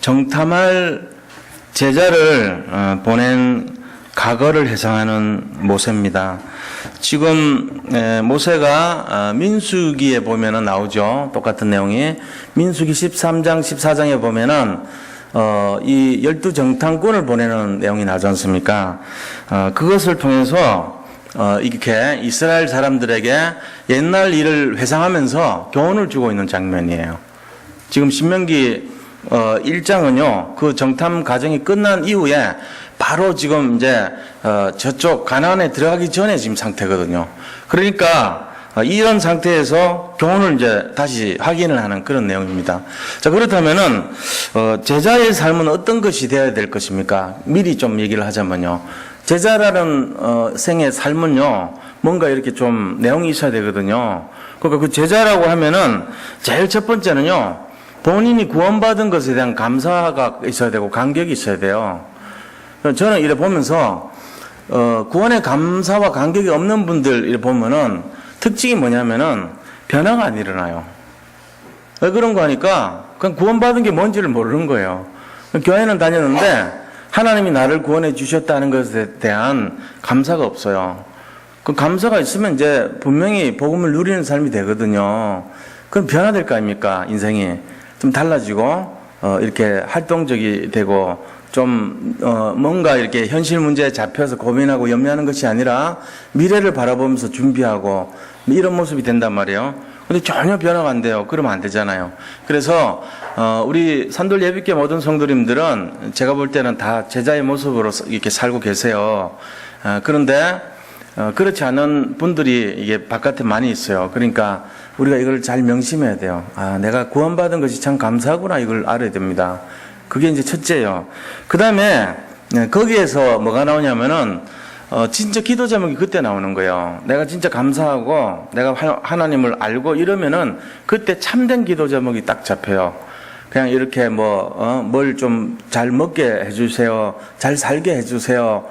정탐할 제자를 보낸 과거를 회상하는 모세입니다. 지금 모세가 민수기에 보면은 나오죠. 똑같은 내용이 민수기 13장 14장에 보면은 이 12정탐꾼을 보내는 내용이 나오지 않습니까? 그것을 통해서 이렇게 이스라엘 사람들에게 옛날 일을 회상하면서 교훈을 주고 있는 장면이에요. 지금 신명기 1장은요, 그 정탐 과정이 끝난 이후에 바로 지금 이제 저쪽 가나안에 들어가기 전에 지금 상태거든요. 그러니까 이런 상태에서 교훈을 이제 다시 확인을 하는 그런 내용입니다. 자, 그렇다면은 제자의 삶은 어떤 것이 되어야 될 것입니까? 미리 좀 얘기를 하자면요. 제자라는 생의 삶은요, 뭔가 이렇게 좀 내용이 있어야 되거든요. 그러니까 그 제자라고 하면은 제일 첫 번째는요, 본인이 구원받은 것에 대한 감사가 있어야 되고 감격이 있어야 돼요. 저는 이래 보면서 구원의 감사와 감격이 없는 분들 이래 보면은 특징이 뭐냐면은 변화가 안 일어나요. 왜 그런 거 하니까 그냥 구원받은 게 뭔지를 모르는 거예요. 교회는 다녔는데 하나님이 나를 구원해 주셨다는 것에 대한 감사가 없어요. 그 감사가 있으면 이제 분명히 복음을 누리는 삶이 되거든요. 그럼 변화될 거 아닙니까? 인생이 좀 달라지고 이렇게 활동적이 되고 좀 뭔가 이렇게 현실 문제에 잡혀서 고민하고 염려하는 것이 아니라 미래를 바라보면서 준비하고 이런 모습이 된단 말이에요. 근데 전혀 변화가 안 돼요. 그러면 안 되잖아요. 그래서 우리 산돌 예비교 모든 성도님들은 제가 볼 때는 다 제자의 모습으로 이렇게 살고 계세요. 그런데 그렇지 않은 분들이 이게 바깥에 많이 있어요. 그러니까 우리가 이걸 잘 명심해야 돼요. 아, 내가 구원받은 것이 참 감사하구나, 이걸 알아야 됩니다. 그게 이제 첫째예요. 그 다음에 거기에서 뭐가 나오냐면은 진짜 기도 제목이 그때 나오는 거예요. 내가 진짜 감사하고 내가 하나님을 알고 이러면은 그때 참된 기도 제목이 딱 잡혀요. 그냥 이렇게 뭘 좀 잘 먹게 해주세요, 잘 살게 해주세요,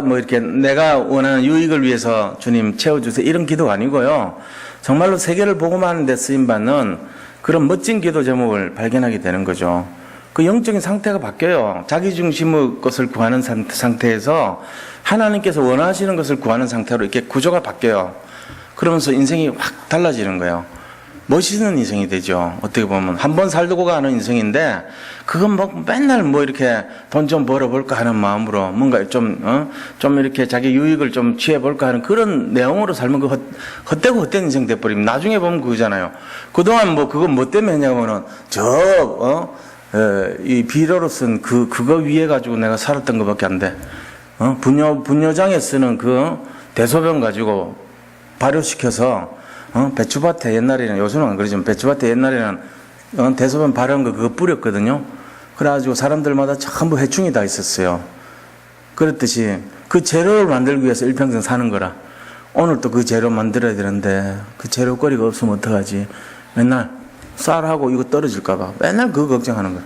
뭐 이렇게 내가 원하는 유익을 위해서 주님 채워주세요, 이런 기도가 아니고요. 정말로 세계를 복음하는 데 쓰임받는 그런 멋진 기도 제목을 발견하게 되는 거죠. 그 영적인 상태가 바뀌어요. 자기 중심의 것을 구하는 상태에서 하나님께서 원하시는 것을 구하는 상태로 이렇게 구조가 바뀌어요. 그러면서 인생이 확 달라지는 거예요. 멋있는 인생이 되죠. 어떻게 보면 한 번 살고 가는 인생인데 그건 뭐 맨날 뭐 이렇게 돈 좀 벌어볼까 하는 마음으로 뭔가 좀 이렇게 자기 유익을 좀 취해볼까 하는 그런 내용으로 살면 그 헛되고 헛된 인생 돼버리면 나중에 보면 그거잖아요. 그동안 뭐 그거 뭐 때문에 했냐면은 이 비료로 쓴 그거 위에 가지고 내가 살았던 것밖에 안 돼. 분뇨장에 쓰는 그 대소변 가지고 발효시켜서 배추밭에 옛날에는, 요즘은 안 그러지만 배추밭에 옛날에는 대소변 발효한 거 그거 뿌렸거든요. 그래가지고 사람들마다 전부 해충이 다 있었어요. 그렇듯이 그 재료를 만들기 위해서 일평생 사는 거라. 오늘 또 그 재료 만들어야 되는데 그 재료거리가 없으면 어떡하지? 맨날 쌀하고 이거 떨어질까봐 맨날 그거 걱정하는 거야.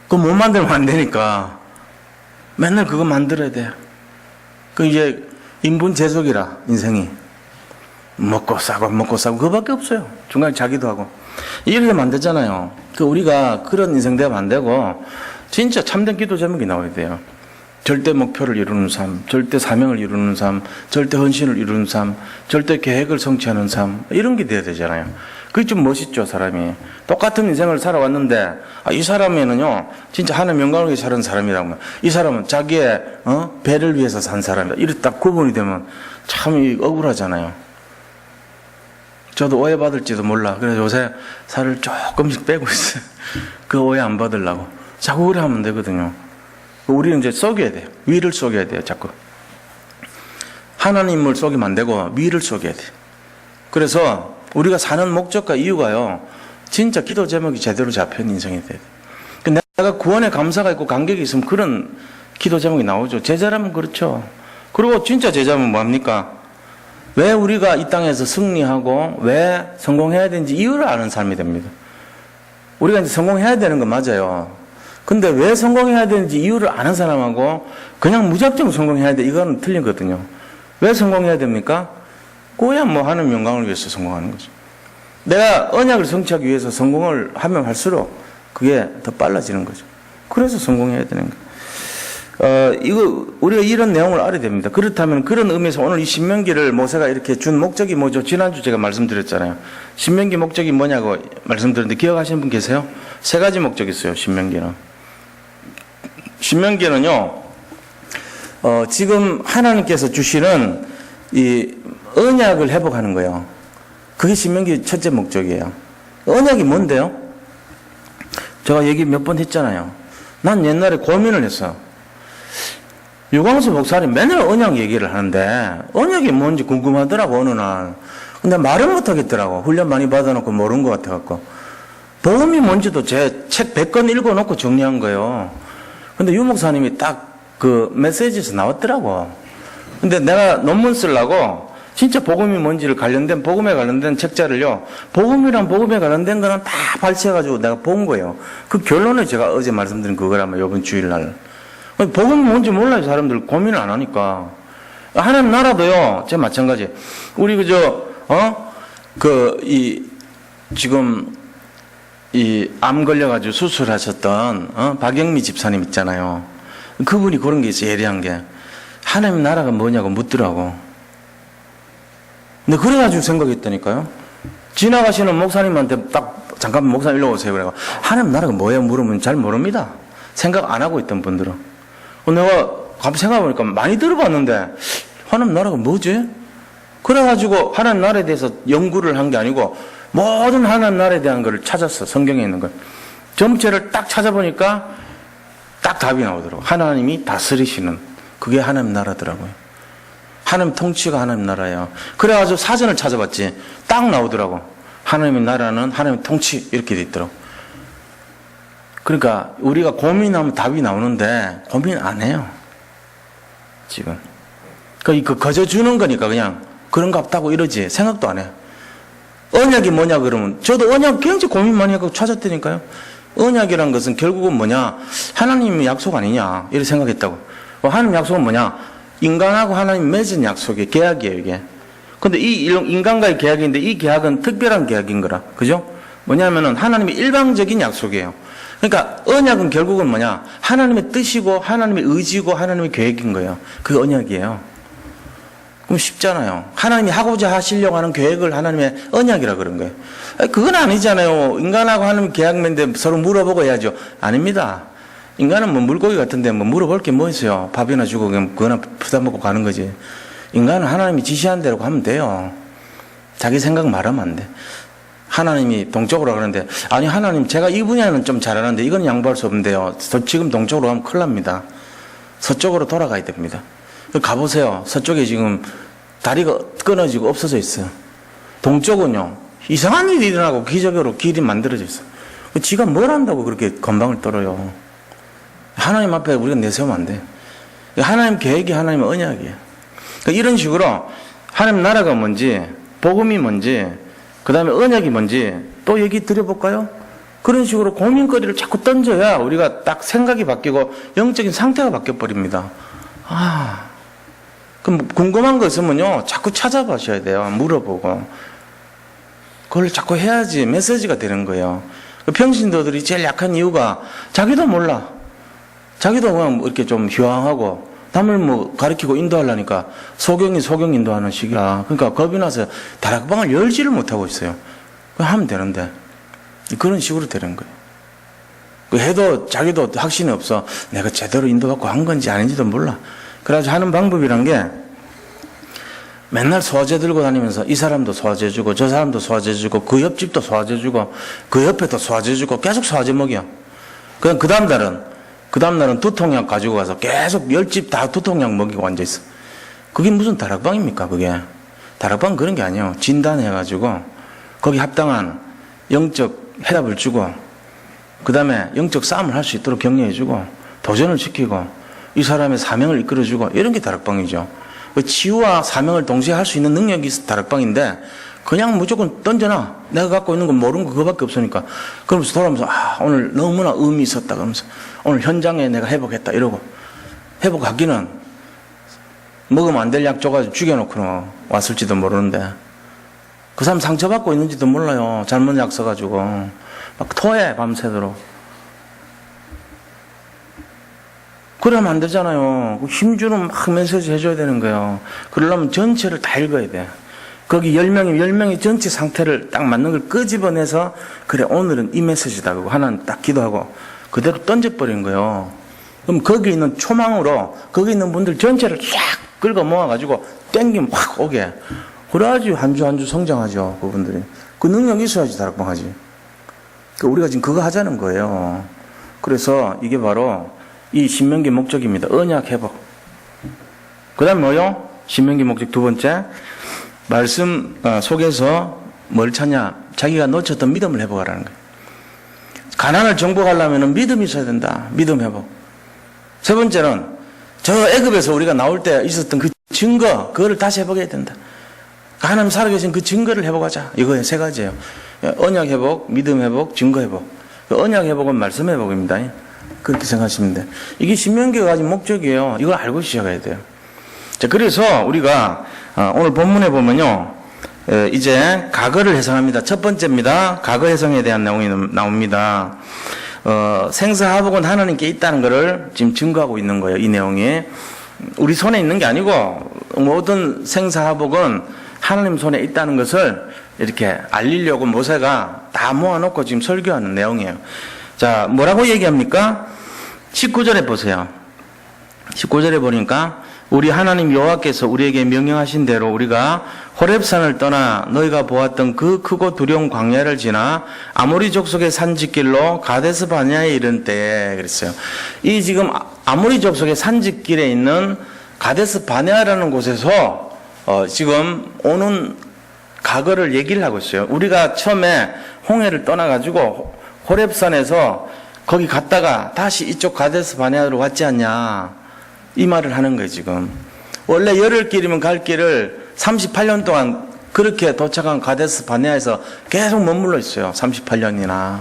그거 못 만들면 안 되니까 맨날 그거 만들어야 돼. 그 이제 인분 제속이라 인생이. 먹고 싸고 그거밖에 없어요. 중간에 자기도 하고 이렇게 만들잖아요. 그 우리가 그런 인생 되면 안 되고 진짜 참된 기도 제목이 나와야 돼요. 절대 목표를 이루는 삶, 절대 사명을 이루는 삶, 절대 헌신을 이루는 삶, 절대 계획을 성취하는 삶, 이런 게 돼야 되잖아요. 그게 좀 멋있죠, 사람이. 똑같은 인생을 살아왔는데 이 사람에는요 진짜 하나님 영광을 위해 사는 사람이라고. 이 사람은 자기의 배를 위해서 산 사람이다. 이렇게 딱 구분이 되면 참 억울하잖아요. 저도 오해받을지도 몰라. 그래서 요새 살을 조금씩 빼고 있어요. 그 오해 안 받으려고. 자꾸 그래 하면 되거든요. 우리는 이제 속여야 돼요. 위를 속여야 돼요, 자꾸. 하나님을 속이면 안 되고 위를 속여야 돼요. 그래서 우리가 사는 목적과 이유가요, 진짜 기도 제목이 제대로 잡힌 인생이 돼야 돼요. 내가 구원에 감사가 있고 감격이 있으면 그런 기도 제목이 나오죠. 제자라면 그렇죠. 그리고 진짜 제자면 뭐합니까? 왜 우리가 이 땅에서 승리하고 왜 성공해야 되는지 이유를 아는 삶이 됩니다. 우리가 이제 성공해야 되는 건 맞아요. 근데 왜 성공해야 되는지 이유를 아는 사람하고 그냥 무작정 성공해야 돼, 이건 틀리거든요. 왜 성공해야 됩니까? 그거야 뭐 하나님 영광을 위해서 성공하는 거죠. 내가 언약을 성취하기 위해서 성공을 하면 할수록 그게 더 빨라지는 거죠. 그래서 성공해야 되는 거예요. 우리가 이런 내용을 알아야 됩니다. 그렇다면 그런 의미에서 오늘 이 신명기를 모세가 이렇게 준 목적이 뭐죠? 지난주 제가 말씀드렸잖아요. 신명기 목적이 뭐냐고 말씀드렸는데 기억하시는 분 계세요? 세 가지 목적이 있어요, 신명기는. 신명기는요, 지금 하나님께서 주시는 이 언약을 회복하는 거예요. 그게 신명기 첫째 목적이에요. 언약이 뭔데요? 제가 얘기 몇 번 했잖아요. 난 옛날에 고민을 했어. 유광수 목사님 맨날 언약 얘기를 하는데 언약이 뭔지 궁금하더라고 어느 날. 근데 말은 못하겠더라고. 훈련 많이 받아놓고 모르는 것 같아갖고. 복음이 뭔지도 제 책 100권 읽어놓고 정리한 거예요. 근데 유 목사님이 딱 그 메시지에서 나왔더라고. 근데 내가 논문 쓰려고 진짜 복음이 뭔지를 복음에 관련된 책자를요, 복음이랑 복음에 관련된 거는 다 발췌해가지고 내가 본 거예요. 그 결론을 제가 어제 말씀드린 그거라면 이번 주일날. 복음이 뭔지 몰라요, 사람들. 고민을 안 하니까. 하나님 나라도요, 제가 마찬가지. 우리 지금, 암 걸려가지고 수술하셨던, 박영미 집사님 있잖아요. 그분이 그런 게 있어요, 예리한 게. 하나님 나라가 뭐냐고 묻더라고. 근데 그래가지고 생각했다니까요. 지나가시는 목사님한테 딱, 잠깐만 목사님 일로 오세요. 그래가 하나님 나라가 뭐예요? 물으면 잘 모릅니다. 생각 안 하고 있던 분들은. 내가 갑자기 생각해보니까 많이 들어봤는데, 하나님 나라가 뭐지? 그래가지고 하나님 나라에 대해서 연구를 한 게 아니고, 모든 하나님 나라에 대한 걸 찾았어. 성경에 있는 걸. 전체를 딱 찾아보니까 딱 답이 나오더라고. 하나님이 다스리시는, 그게 하나님 나라더라고요. 하나님 통치가 하나님 나라예요. 그래가지고 사전을 찾아봤지. 딱 나오더라고. 하나님의 나라는 하나님의 통치, 이렇게 돼 있더라고. 그러니까 우리가 고민하면 답이 나오는데 고민 안 해요. 지금. 그 거저 주는 거니까 그냥 그런 거 없다고 이러지. 생각도 안 해요. 언약이 뭐냐 그러면 저도 언약 굉장히 고민 많이 하고 찾았다니까요. 언약이란 것은 결국은 뭐냐? 하나님의 약속 아니냐? 이렇게 생각했다고. 하나님 약속은 뭐냐? 인간하고 하나님 맺은 약속이 계약이에요, 이게. 근데 이 인간과의 계약인데 이 계약은 특별한 계약인 거라. 그죠? 뭐냐면은 하나님의 일방적인 약속이에요. 그러니까 언약은 결국은 뭐냐? 하나님의 뜻이고 하나님의 의지고 하나님의 계획인 거예요. 그게 언약이에요. 그럼 쉽잖아요. 하나님이 하고자 하시려고 하는 계획을 하나님의 언약이라 그런 거예요. 그건 아니잖아요. 인간하고 하나님 계약 맺는데 서로 물어보고 해야죠. 아닙니다. 인간은 뭐 물고기 같은데 뭐 물어볼 게 뭐 있어요. 밥이나 주고 그냥 그거나 부담 먹고 가는 거지. 인간은 하나님이 지시한 대로 하면 돼요. 자기 생각 말하면 안 돼. 하나님이 동쪽으로 가는데, 아니 하나님 제가 이 분야는 좀 잘하는데 이건 양보할 수 없는데요. 지금 동쪽으로 가면 큰일 납니다. 서쪽으로 돌아가야 됩니다. 가보세요. 서쪽에 지금 다리가 끊어지고 없어져 있어요. 동쪽은요, 이상한 일이 일어나고 기적으로 길이 만들어져 있어요. 지가 뭘 한다고 그렇게 건방을 떨어요. 하나님 앞에 우리가 내세우면 안 돼. 하나님 계획이 하나님의 언약이에요. 이런 식으로 하나님 나라가 뭔지, 복음이 뭔지, 그 다음에 언약이 뭔지 또 얘기 드려볼까요? 그런 식으로 고민거리를 자꾸 던져야 우리가 딱 생각이 바뀌고 영적인 상태가 바뀌어버립니다. 그럼 궁금한 거 있으면요, 자꾸 찾아보셔야 돼요. 물어보고. 그걸 자꾸 해야지 메시지가 되는 거예요. 평신도들이 제일 약한 이유가 자기도 몰라. 자기도 그냥 이렇게 좀 휴황하고 남을 뭐 가르치고 인도하려니까 소경 인도하는 식이라. 그러니까 겁이 나서 다락방을 열지를 못하고 있어요. 그냥 하면 되는데. 그런 식으로 되는 거예요. 해도 자기도 확신이 없어. 내가 제대로 인도받고 한 건지 아닌지도 몰라. 그래가지고 하는 방법이란 게 맨날 소화제 들고 다니면서 이 사람도 소화제 주고 저 사람도 소화제 주고 그 옆집도 소화제 주고 그 옆에도 소화제 주고 계속 소화제 먹여. 그냥 그 다음날은 두통약 가지고 가서 계속 10집 다 두통약 먹이고 앉아있어. 그게 무슨 다락방입니까, 그게? 다락방 그런 게 아니에요. 진단해가지고 거기 합당한 영적 해답을 주고 그 다음에 영적 싸움을 할 수 있도록 격려해주고 도전을 시키고 이 사람의 사명을 이끌어주고 이런 게 다락방이죠. 치유와 사명을 동시에 할 수 있는 능력이 있어 다락방인데 그냥 무조건 던져놔. 내가 갖고 있는 건 모르는 거 그거밖에 없으니까. 그러면서 돌아오면서 오늘 너무나 의미 있었다 그러면서 오늘 현장에 내가 회복했다 이러고 회복하기는 먹으면 안 될 약 줘가지고 죽여놓고 왔을지도 모르는데 그 사람 상처받고 있는지도 몰라요. 잘못 약 써가지고 막 토해 밤새도록. 그러면 안 되잖아요. 힘주는 막 메시지 해줘야 되는 거예요. 그러려면 전체를 다 읽어야 돼. 거기 10명이 전체 상태를 딱 맞는 걸 끄집어내서, 그래, 오늘은 이 메시지다. 그리고 하나는 딱 기도하고, 그대로 던져버린 거예요. 그럼 거기 있는 초망으로, 거기 있는 분들 전체를 쫙 긁어 모아가지고, 땡기면 확 오게. 그래야지 한 주 한 주 성장하죠, 그분들이. 그 능력이 있어야지 다락방하지. 그러니까 우리가 지금 그거 하자는 거예요. 그래서 이게 바로 이 신명기 목적입니다. 언약 회복. 그 다음에 뭐요? 신명기 목적 두 번째. 말씀 속에서 뭘 찾냐? 자기가 놓쳤던 믿음을 회복하라는 거예요. 가난을 정복하려면 믿음이 있어야 된다. 믿음 회복. 세 번째는 저 애굽에서 우리가 나올 때 있었던 그 증거, 그거를 다시 회복해야 된다. 하나님 살아계신 그 증거를 회복하자. 이거 세 가지예요. 언약 회복, 믿음 회복, 증거 회복. 언약 회복은 말씀 회복입니다. 그렇게 생각하시면 돼요. 이게 신명기가 가진 목적이에요. 이걸 알고 시작해야 돼요. 자, 그래서 우리가 오늘 본문에 보면요, 이제 과거를 해석합니다. 첫 번째입니다. 과거 해석에 대한 내용이 나옵니다. 생사화복은 하나님께 있다는 것을 지금 증거하고 있는 거예요. 이 내용이 우리 손에 있는 게 아니고 모든 생사화복은 하나님 손에 있다는 것을 이렇게 알리려고 모세가 다 모아놓고 지금 설교하는 내용이에요. 자, 뭐라고 얘기합니까? 19절에 보세요. 19절에 보니까 우리 하나님 여호와께서 우리에게 명령하신 대로 우리가 호렙산을 떠나 너희가 보았던 그 크고 두려운 광야를 지나 아모리 족속의 산지길로 가데스 바네아에 이른 때에 그랬어요. 이 지금 아모리 족속의 산지길에 있는 가데스 바네아라는 곳에서 지금 오는 과거를 얘기를 하고 있어요. 우리가 처음에 홍해를 떠나가지고 호렙산에서 거기 갔다가 다시 이쪽 가데스 바네아로 왔지 않냐, 이 말을 하는 거예요. 지금 원래 열흘길이면 갈 길을 38년 동안 그렇게 도착한 가데스 바네아에서 계속 머물러 있어요. 38년이나.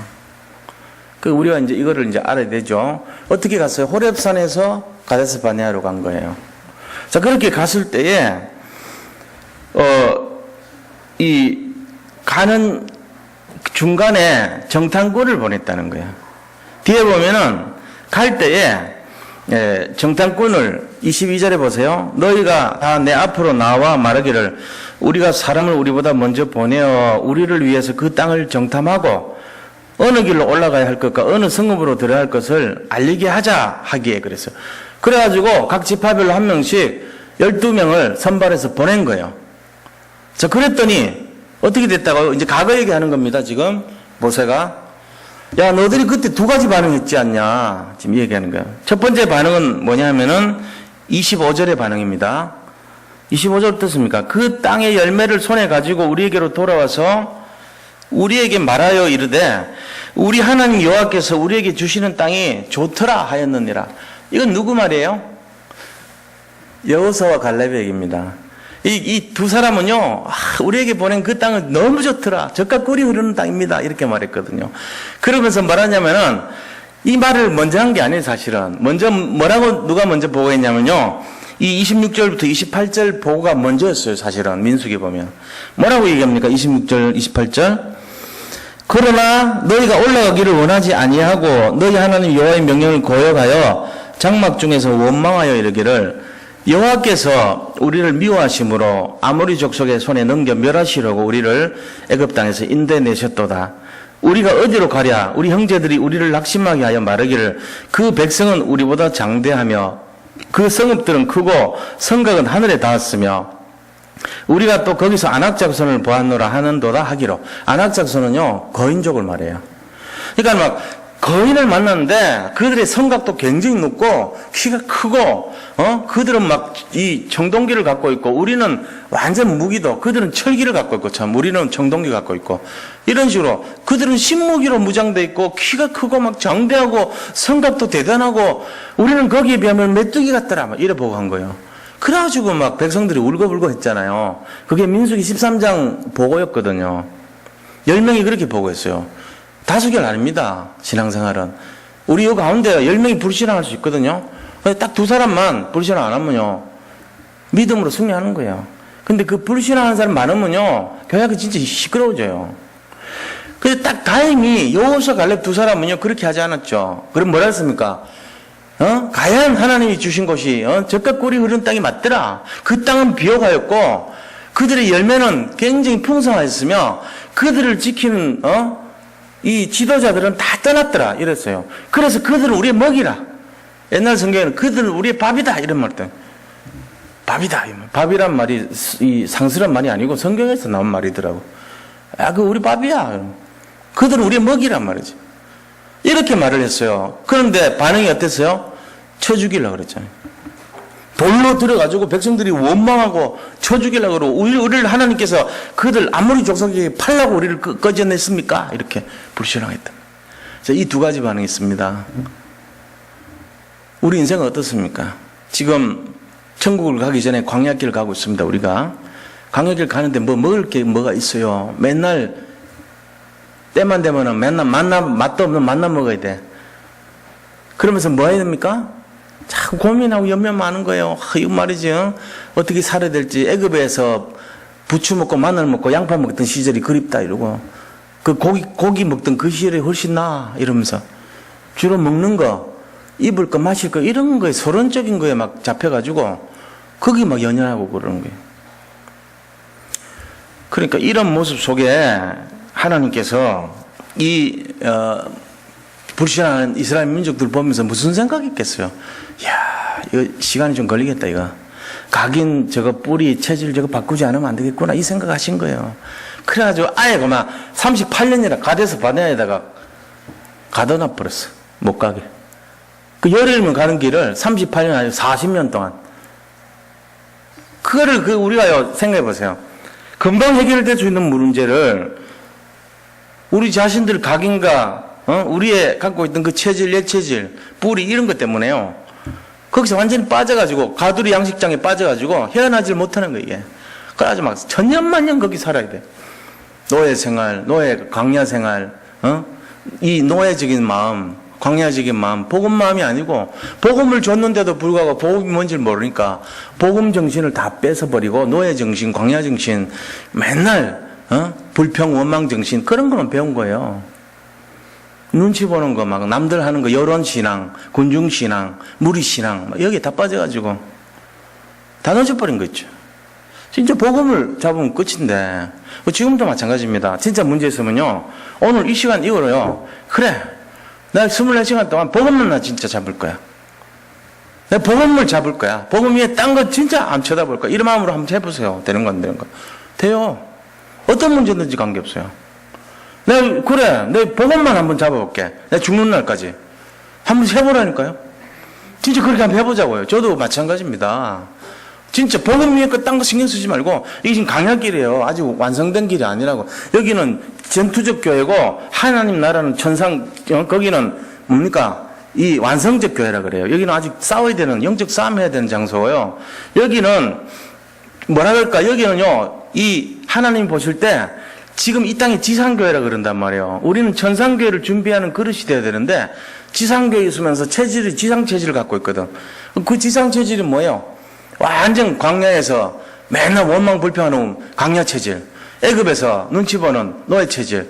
그 우리가 이제 이거를 이제 알아야 되죠. 어떻게 갔어요? 호렙산에서 가데스 바네아로 간 거예요. 자, 그렇게 갔을 때에 이 가는 중간에 정탐꾼을 보냈다는 거예요. 뒤에 보면은 갈 때에 정탐꾼을 22절에 보세요. 너희가 다 내 앞으로 나와 말하기를 우리가 사람을 우리보다 먼저 보내어 우리를 위해서 그 땅을 정탐하고 어느 길로 올라가야 할 것과 어느 성읍으로 들어야 할 것을 알리게 하자 하기에 그랬어요. 그래가지고 각 지파별로 한 명씩 12명을 선발해서 보낸 거예요. 자, 그랬더니 어떻게 됐다고? 이제 과거 얘기하는 겁니다. 지금 모세가 야, 너들이 그때 두 가지 반응했지 않냐, 지금 얘기하는 거예요. 첫 번째 반응은 뭐냐면은 25절의 반응입니다. 25절 어떻습니까? 그 땅의 열매를 손에 가지고 우리에게로 돌아와서 우리에게 말하여 이르되 우리 하나님 여호와께서 우리에게 주시는 땅이 좋더라 하였느니라. 이건 누구 말이에요? 여호수아와 갈렙의 얘기입니다. 이 두 사람은요, 우리에게 보낸 그 땅은 너무 좋더라. 젖과 꿀이 흐르는 땅입니다. 이렇게 말했거든요. 그러면서 말하냐면은, 이 말을 먼저 한 게 아니에요, 사실은. 먼저, 뭐라고 누가 먼저 보고했냐면요, 이 26절부터 28절 보고가 먼저였어요, 사실은. 민수기 보면. 뭐라고 얘기합니까? 26절, 28절. 그러나 너희가 올라가기를 원하지 아니하고 너희 하나님 여호와의 명령을 거역하여 장막 중에서 원망하여 이르기를 여호와께서 우리를 미워하심으로 아모리 족속의 손에 넘겨 멸하시려고 우리를 애굽 땅에서 인도내셨도다. 우리가 어디로 가랴? 우리 형제들이 우리를 낙심하게 하여 말하기를 그 백성은 우리보다 장대하며 그 성읍들은 크고 성곽은 하늘에 닿았으며 우리가 또 거기서 안악작손을 보았노라 하는도다 하기로. 안악작손은요, 거인족을 말해요. 그러니까 막 거인을 만났는데 그들의 성각도 굉장히 높고 키가 크고 그들은 막 이 청동기를 갖고 있고 우리는 완전 무기도, 그들은 철기를 갖고 있고 참 우리는 청동기 갖고 있고 이런 식으로 그들은 신무기로 무장돼 있고 키가 크고 막 장대하고 성각도 대단하고 우리는 거기에 비하면 메뚜기 같더라 막 이래 보고 한 거예요. 그래가지고 막 백성들이 울고불고 했잖아요. 그게 민수기 13장 보고였거든요. 10명이 그렇게 보고했어요. 다수결 아닙니다. 신앙생활은. 우리 요 가운데 10명이 불신앙할 수 있거든요. 딱 두 사람만 불신앙 안 하면요, 믿음으로 승리하는 거예요. 근데 그 불신앙하는 사람 많으면요, 교회가 진짜 시끄러워져요. 근데 딱 다행히 여호수아 갈렙 두 사람은요, 그렇게 하지 않았죠. 그럼 뭐라 했습니까? 과연 하나님이 주신 곳이 젖과 꿀이 흐르는 땅이 맞더라. 그 땅은 비옥하였고 그들의 열매는 굉장히 풍성하였으며 그들을 지키는 이 지도자들은 다 떠났더라 이랬어요. 그래서 그들은 우리의 먹이라. 옛날 성경에는 그들은 우리의 밥이다 이런 말도. 밥이다. 밥이란 말이 이 상스러운 말이 아니고 성경에서 나온 말이더라고. 그 우리 밥이야. 그들은 우리의 먹이란 말이지. 이렇게 말을 했어요. 그런데 반응이 어땠어요? 쳐 죽이려고 그랬잖아요. 돌로 들어가지고 백성들이 원망하고 쳐 죽이려고 그러고 우리를 하나님께서 그들 아무리 족속에게 팔라고 우리를 꺼져냈습니까? 이렇게 불신앙했다. 이 두 가지 반응이 있습니다. 우리 인생은 어떻습니까? 지금 천국을 가기 전에 광야길 가고 있습니다. 우리가 광야길 가는데 먹을 게 뭐가 있어요? 맨날 때만 되면은 맨날 맛도 없는 만나 먹어야 돼. 그러면서 뭐 해야 됩니까? 자꾸 고민하고 연면 많은 거예요. 이거 말이지. 어떻게 살아야 될지. 애굽에서 부추 먹고 마늘 먹고 양파 먹던 시절이 그립다 이러고 그 고기 먹던 그 시절이 훨씬 나아 이러면서 주로 먹는 거 입을 거 마실 거 이런 거에 소론적인 거에 막 잡혀가지고 거기 막 연연하고 그러는 거예요. 그러니까 이런 모습 속에 하나님께서 이 불신하는 이스라엘 민족들 보면서 무슨 생각이 있겠어요? 이야, 이거 시간이 좀 걸리겠다 이거. 각인 저거 뿌리 체질 저거 바꾸지 않으면 안 되겠구나 이 생각하신 거예요. 그래가지고 아예 그만 38년이라 가데스 바네아에다가 가둬놔 버렸어. 못 가게. 그 열흘이면 가는 길을 38년 아니고 40년 동안. 그거를 우리가 생각해 보세요. 금방 해결될 수 있는 문제를 우리 자신들 각인과 우리의 갖고 있던 그 체질, 옛체질, 뿌리 이런 것 때문에요. 거기서 완전히 빠져가지고 가두리 양식장에 빠져가지고 헤어나질 못하는 거예요. 이게. 그래가지고 막 천년만년 거기 살아야 돼. 노예 생활, 노예 광야 생활, 이 노예적인 마음, 광야적인 마음, 복음 마음이 아니고 복음을 줬는데도 불구하고 복음이 뭔지를 모르니까 복음 정신을 다 뺏어버리고 노예 정신, 광야 정신, 맨날 불평, 원망 정신 그런 것만 배운 거예요. 눈치 보는 거 막 남들 하는 거 여론 신앙, 군중 신앙, 무리 신앙 여기에 다 빠져가지고 다 넣어버린 거 있죠. 진짜 복음을 잡으면 끝인데 지금도 마찬가지입니다. 진짜 문제 있으면요 오늘 이 시간 이후로요 그래 내가 24시간 동안 복음만 나 진짜 잡을 거야. 내가 복음을 잡을 거야. 복음 위에 딴 거 진짜 안 쳐다볼 거야. 이런 마음으로 한번 해보세요. 되는 거 안 되는 거. 돼요. 어떤 문제든지 관계없어요. 내가 복음만 한번 잡아볼게. 내가 죽는 날까지. 한번 해보라니까요. 진짜 그렇게 한번 해보자고요. 저도 마찬가지입니다. 진짜 복음 위에 거 딴 거 신경 쓰지 말고 이게 지금 강약길이에요. 아직 완성된 길이 아니라고. 여기는 전투적 교회고 하나님 나라는 천상 거기는 뭡니까? 이 완성적 교회라 그래요. 여기는 아직 싸워야 되는 영적 싸움 해야 되는 장소고요. 여기는 뭐라 그럴까? 여기는요. 이 하나님 보실 때 지금 이 땅이 지상교회라 그런단 말이에요. 우리는 천상교회를 준비하는 그릇이 돼야 되는데 지상교회에 있으면서 체질이 지상체질을 갖고 있거든. 그 지상체질이 뭐예요? 완전 광야에서 맨날 원망 불평하는 광야체질. 애굽에서 눈치 보는 노예체질.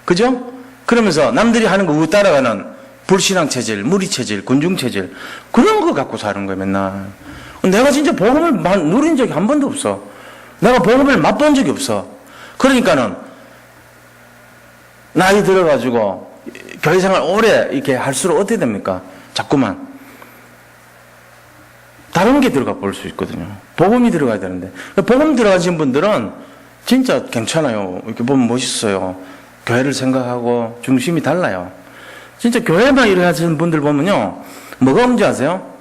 그죠? 그러면서 남들이 하는 거 따라가는 불신앙체질, 무리체질, 군중체질. 그런 거 갖고 사는 거예요 맨날. 내가 진짜 복음을 누린 적이 한 번도 없어. 내가 복음을 맛본 적이 없어. 그러니까는 나이 들어가지고 교회 생활 오래 이렇게 할수록 어떻게 됩니까? 자꾸만 다른 게 들어가 볼 수 있거든요. 복음이 들어가야 되는데 복음 들어가신 분들은 진짜 괜찮아요. 이렇게 보면 멋있어요. 교회를 생각하고 중심이 달라요. 진짜 교회만 일을 하시는 분들 보면요 뭐가 문제 아세요?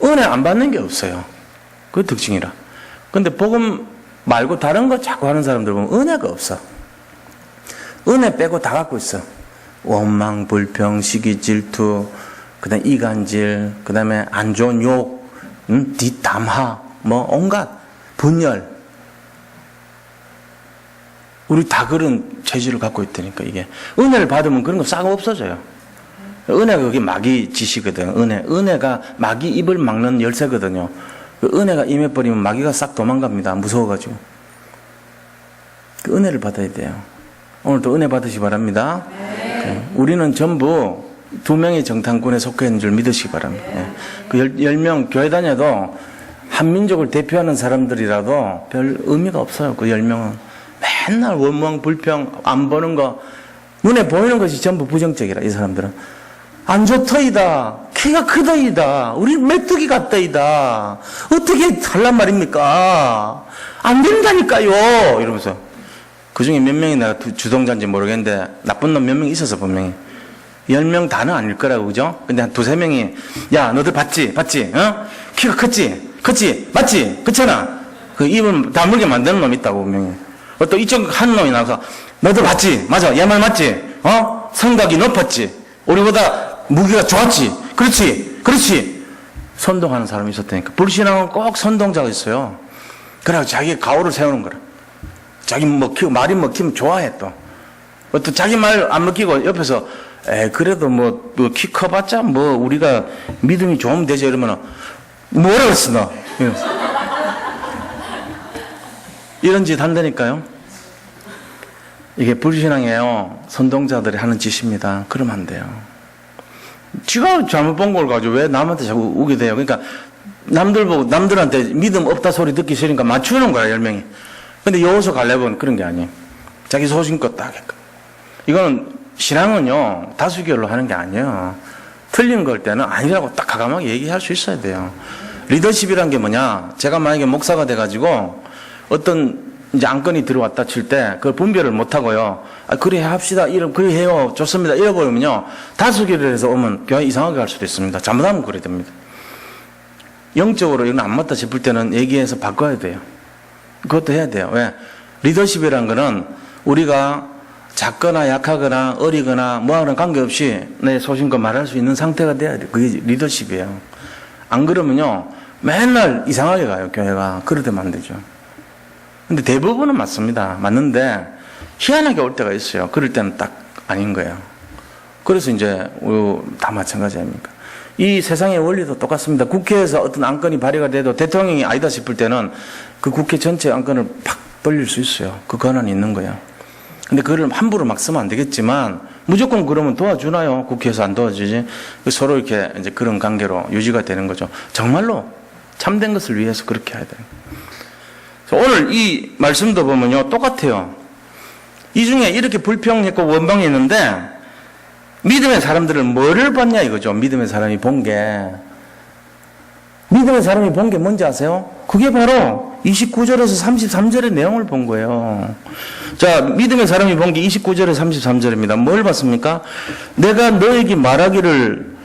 은혜 안 받는 게 없어요. 그 특징이라. 근데 복음 말고 다른 거 자꾸 하는 사람들 보면 은혜가 없어. 은혜 빼고 다 갖고 있어. 원망, 불평, 시기, 질투, 그 다음에 이간질, 그 다음에 안 좋은 욕, 뒷담화, 뭐 온갖 분열. 우리 다 그런 체질을 갖고 있다니까 이게. 은혜를 받으면 그런 거 싹 없어져요. 은혜가 그게 마귀 짓이거든. 은혜가 마귀 입을 막는 열쇠거든요. 그 은혜가 임해버리면 마귀가 싹 도망갑니다. 무서워가지고. 그 은혜를 받아야 돼요. 오늘도 은혜 받으시 바랍니다. 네. 우리는 전부 2명의 정탐꾼에 속해 있는 줄 믿으시기 바랍니다. 예. 그 10명 교회 다녀도 한민족을 대표하는 사람들이라도 별 의미가 없어요. 그 10명은. 맨날 원망, 불평, 안 보는 거, 눈에 보이는 것이 전부 부정적이라, 이 사람들은. 안 좋더이다. 키가 크더이다. 우리 메뚜기 같더이다. 어떻게 할란 말입니까? 안 된다니까요. 이러면서. 그 중에 몇 명이 내가 주동자인지 모르겠는데, 나쁜 놈 몇 명 있어서 분명히. 10명 다는 아닐 거라고, 그죠? 근데 한 2-3명이, 야, 너들 봤지? 어? 키가 컸지? 맞지? 그렇잖아? 그 입을 다물게 만드는 놈 있다고, 분명히. 또 이쪽 한 놈이 나와서, 너들 봤지? 맞아. 얘 말 맞지? 어? 성각이 높았지? 우리보다 무기가 좋았지? 그렇지? 선동하는 사람이 있었다니까. 불신앙은 꼭 선동자가 있어요. 그래가지고 자기 가오를 세우는 거라. 자기 먹히고, 말이 먹히면 좋아해, 또. 또 자기 말 안 먹히고 옆에서, 그래도 키 커봤자 우리가 믿음이 좋으면 되죠. 이러면은, 뭐라 그랬어, 너? 이런 짓 한다니까요. 이게 불신앙이에요. 선동자들이 하는 짓입니다. 그러면 안 돼요. 지가 잘못 본 걸 가지고 왜 남한테 자꾸 우게 돼요? 그러니까 남들 보고 남들한테 믿음 없다 소리 듣기 싫으니까 맞추는 거야, 10명이. 근데 여호수 갈렙은 그런 게 아니에요. 자기 소신껏 딱 했고. 이거는 신앙은요, 다수결로 하는 게 아니에요. 틀린 걸 때는 아니라고 딱 과감하게 얘기할 수 있어야 돼요. 리더십이란 게 뭐냐? 제가 만약에 목사가 돼가지고 어떤 이제 안건이 들어왔다 칠 때 그걸 분별을 못 하고요. 그래 합시다. 그래 해요. 좋습니다. 이래버리면요. 다수결을 해서 오면 교회 이상하게 할 수도 있습니다. 잘못하면 그래 됩니다. 영적으로 이건 안 맞다 싶을 때는 얘기해서 바꿔야 돼요. 그것도 해야 돼요. 왜? 리더십이란 거는 우리가 작거나 약하거나 어리거나 뭐하거나 관계없이 내 소신껏 말할 수 있는 상태가 돼야 돼요. 그게 리더십이에요. 안 그러면요. 맨날 이상하게 가요. 교회가. 그러되면 안 되죠. 근데 대부분은 맞습니다. 맞는데 희한하게 올 때가 있어요. 그럴 때는 딱 아닌 거예요. 그래서 이제 다 마찬가지 아닙니까? 이 세상의 원리도 똑같습니다. 국회에서 어떤 안건이 발의가 돼도 대통령이 아니다 싶을 때는 그 국회 전체 안건을 팍 돌릴 수 있어요. 그 권한이 있는 거예요. 근데 그걸 함부로 막 쓰면 안 되겠지만 무조건 그러면 도와주나요? 국회에서 안 도와주지? 서로 이렇게 이제 그런 관계로 유지가 되는 거죠. 정말로 참된 것을 위해서 그렇게 해야 돼요. 오늘 이 말씀도 보면요, 똑같아요. 이 중에 이렇게 불평했고 원망했는데 믿음의 사람들은 뭐를 봤냐 이거죠. 믿음의 사람이 본 게. 믿음의 사람이 본 게 뭔지 아세요? 그게 바로 29절에서 33절의 내용을 본 거예요. 자, 믿음의 사람이 본 게 29절에서 33절입니다. 뭘 봤습니까? 내가 너에게 말하기를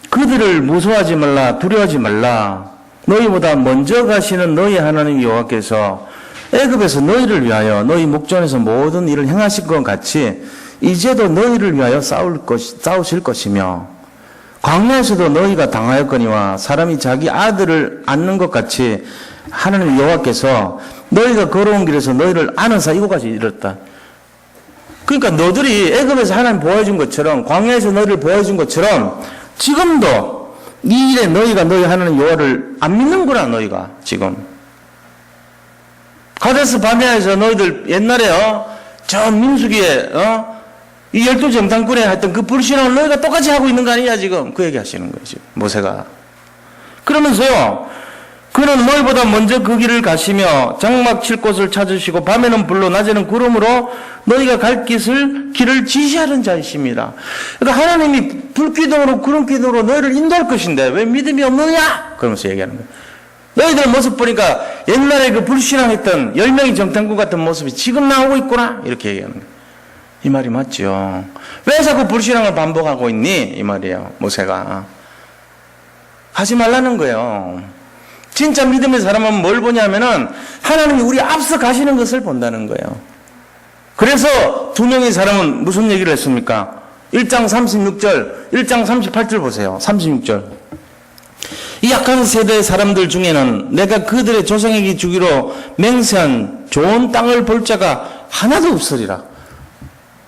그들을 무서워하지 말라, 두려워하지 말라. 너희보다 먼저 가시는 너희 하나님 여호와께서 애굽에서 너희를 위하여 너희 목전에서 모든 일을 행하실 것 같이 이제도 너희를 위하여 싸우실 것이며 광야에서도 너희가 당하였거니와 사람이 자기 아들을 안는 것 같이 하나님 여호와께서 너희가 걸어온 길에서 너희를 안으사 이곳까지 이르렀다. 그러니까 너들이 애굽에서 하나님 보여준 것처럼 광야에서 너희를 보여준 것처럼 지금도 이 일에 너희가 너희 하나님 여호와를 안 믿는구나. 너희가 지금 가데스 바네아에서 너희들 옛날에 저 민수기에 이 12정탐꾼에 했던 그 불신앙을 너희가 똑같이 하고 있는 거 아니냐 지금. 그 얘기 하시는 거예요 지금 모세가. 그러면서요, 그는 너희보다 먼저 그 길을 가시며 장막 칠 곳을 찾으시고 밤에는 불로 낮에는 구름으로 너희가 갈 길을 지시하는 자이십니다. 그러니까 하나님이 불기둥으로 구름기둥으로 너희를 인도할 것인데 왜 믿음이 없느냐? 그러면서 얘기하는 거예요. 너희들 모습 보니까 옛날에 그 불신앙했던 10명의 정탐꾼 같은 모습이 지금 나오고 있구나. 이렇게 얘기하는 거예요. 이 말이 맞죠. 왜 자꾸 불신앙을 반복하고 있니? 이 말이에요. 모세가. 하지 말라는 거예요. 진짜 믿음의 사람은 뭘 보냐면은 하나님이 우리 앞서 가시는 것을 본다는 거예요. 그래서 2명의 사람은 무슨 얘기를 했습니까? 1장 36절, 1장 38절 보세요. 36절. 이 약한 세대의 사람들 중에는 내가 그들의 조상에게 주기로 맹세한 좋은 땅을 볼 자가 하나도 없으리라.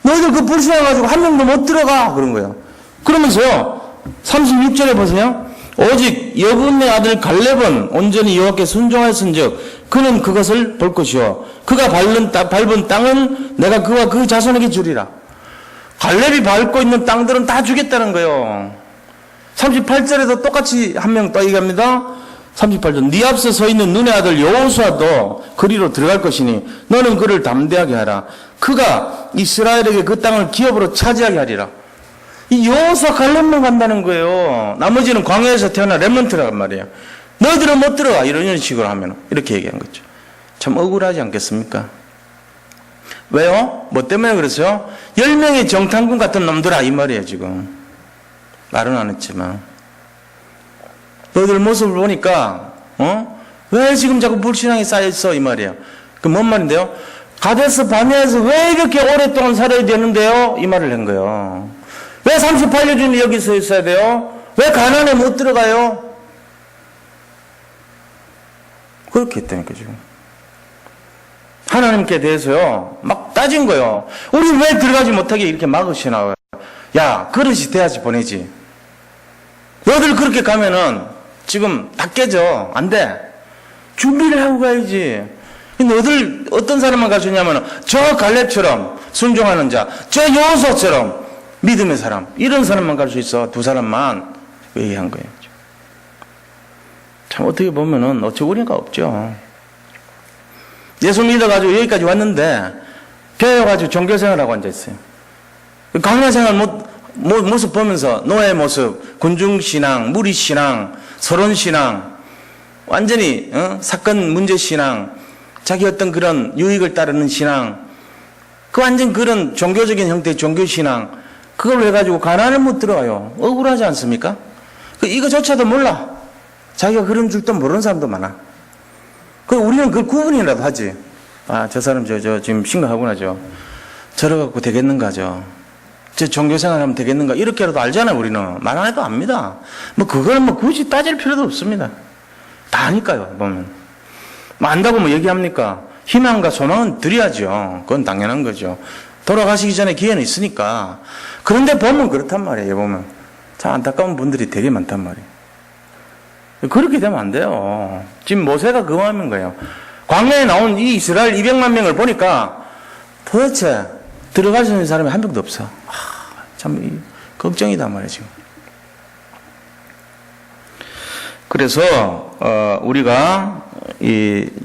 너희들 그 불신해가지고 한 명도 못 들어가. 그런 거예요. 그러면서요, 36절에 보세요. 오직 여분의 아들 갈렙은 온전히 여호와께 순종하였은즉 그는 그것을 볼 것이요 그가 밟은 땅은 내가 그와 그 자손에게 주리라. 갈렙이 밟고 있는 땅들은 다 주겠다는 거예요. 38절에도 똑같이 한 명 또 얘기합니다. 38절, 네 앞서 서 있는 눈의 아들 여호수아도 그리로 들어갈 것이니 너는 그를 담대하게 하라. 그가 이스라엘에게 그 땅을 기업으로 차지하게 하리라. 이 여호수아 갈렙만 간다는 거예요. 나머지는 광야에서 태어난 렘넌트란 말이에요. 너희들은 못 들어가. 이런 식으로 하면 이렇게 얘기한 거죠. 참 억울하지 않겠습니까? 왜요? 뭐 때문에 그랬어요? 10명의 정탐꾼 같은 놈들아 이 말이에요. 지금 말은 안 했지만 너희들 모습을 보니까 왜 지금 자꾸 불신앙이 쌓여있어 이 말이에요. 그 뭔 말인데요? 가데스 바네아에서 왜 이렇게 오랫동안 살아야 되는데요? 이 말을 한 거예요. 왜 38년 전에 여기 서 있어야 돼요? 왜 가나안에 못 들어가요? 그렇게 했다니까 지금. 하나님께 대해서요 막 따진 거예요. 우리 왜 들어가지 못하게 이렇게 막으시나. 야 그릇이 돼야지 보내지. 너희들 그렇게 가면은 지금 다 깨져. 안 돼. 준비를 하고 가야지. 너희들 어떤 사람만 갈 수 있냐면 저 갈렙처럼 순종하는 자, 저 여호수아처럼 믿음의 사람, 이런 사람만 갈 수 있어. 두 사람만 얘기한 거예요. 참 어떻게 보면은 어처구니가 없죠. 예수 믿어가지고 여기까지 왔는데 배워가지고 종교생활하고 앉아있어요. 강야생활 모습 보면서 노예 모습, 군중신앙, 무리신앙, 서론신앙, 완전히 사건 문제신앙, 자기 어떤 그런 유익을 따르는 신앙, 그 완전 그런 종교적인 형태의 종교신앙, 그걸 해가지고 가나안을 못 들어가요. 억울하지 않습니까? 이거조차도 몰라. 자기가 그런 줄도 모르는 사람도 많아. 우리는 그걸 구분이라도 하지. 아, 저 사람 저 지금 심각하구나. 저러 갖고 되겠는가. 저 종교생활 하면 되겠는가. 이렇게라도 알잖아요. 우리는 말 안 해도 압니다. 그걸 굳이 따질 필요도 없습니다. 다 아니까요. 보면 안다고 얘기합니까? 희망과 소망은 드려야죠. 그건 당연한 거죠. 돌아가시기 전에 기회는 있으니까. 그런데 보면 그렇단 말이에요. 보면 참 안타까운 분들이 되게 많단 말이에요. 그렇게 되면 안 돼요. 지금 모세가 그 마음인 거예요. 광야에 나온 이 이스라엘 200만 명을 보니까 도대체 들어갈 수 있는 사람이 한 명도 없어. 참 걱정이다 말이에요. 지금. 그래서 우리가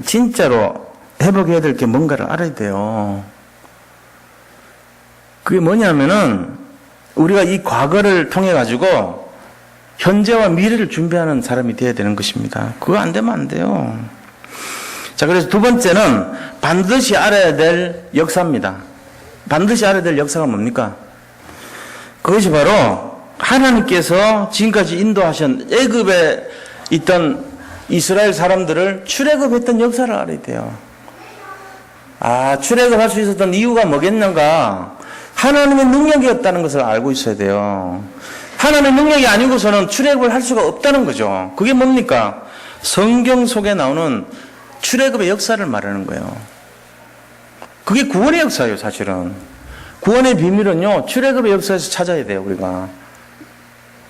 진짜로 회복해야 될 게 뭔가를 알아야 돼요. 그게 뭐냐면은 우리가 이 과거를 통해 가지고 현재와 미래를 준비하는 사람이 되어야 되는 것입니다. 그거 안 되면 안 돼요. 자, 그래서 두 번째는 반드시 알아야 될 역사입니다. 반드시 알아야 될 역사가 뭡니까? 그것이 바로 하나님께서 지금까지 인도하신 애굽에 있던 이스라엘 사람들을 출애굽했던 역사를 알아야 돼요. 출애굽할 수 있었던 이유가 뭐겠는가? 하나님의 능력이었다는 것을 알고 있어야 돼요. 하나님의 능력이 아니고서는 출애굽을 할 수가 없다는 거죠. 그게 뭡니까? 성경 속에 나오는 출애굽의 역사를 말하는 거예요. 그게 구원의 역사예요, 사실은. 구원의 비밀은요, 출애굽의 역사에서 찾아야 돼요, 우리가.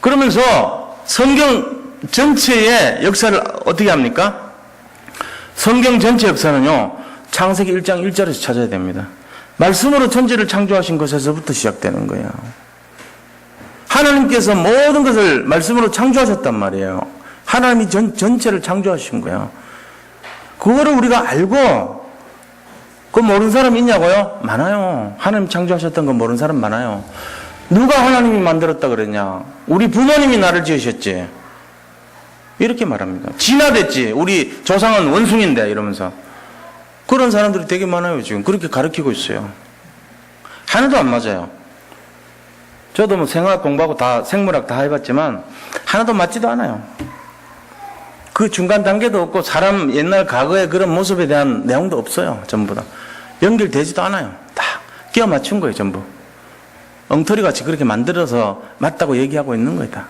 그러면서 성경 전체의 역사를 어떻게 합니까? 성경 전체 역사는요, 창세기 1장 1절에서 찾아야 됩니다. 말씀으로 천지를 창조하신 것에서부터 시작되는 거예요. 하나님께서 모든 것을 말씀으로 창조하셨단 말이에요. 하나님이 전체를 창조하신 거예요. 그거를 우리가 알고, 그거 모르는 사람 있냐고요? 많아요. 하나님 창조하셨던 거 모르는 사람 많아요. 누가 하나님이 만들었다 그랬냐? 우리 부모님이 나를 지으셨지. 이렇게 말합니다. 진화됐지. 우리 조상은 원숭인데 이러면서. 그런 사람들이 되게 많아요. 지금 그렇게 가르치고 있어요. 하나도 안 맞아요. 저도 생화학 공부하고 생물학 다 해봤지만 하나도 맞지도 않아요. 그 중간 단계도 없고 사람 옛날 과거의 그런 모습에 대한 내용도 없어요. 전부 다 연결되지도 않아요. 다 끼워 맞춘 거예요. 전부 엉터리같이 그렇게 만들어서 맞다고 얘기하고 있는 거예요. 다.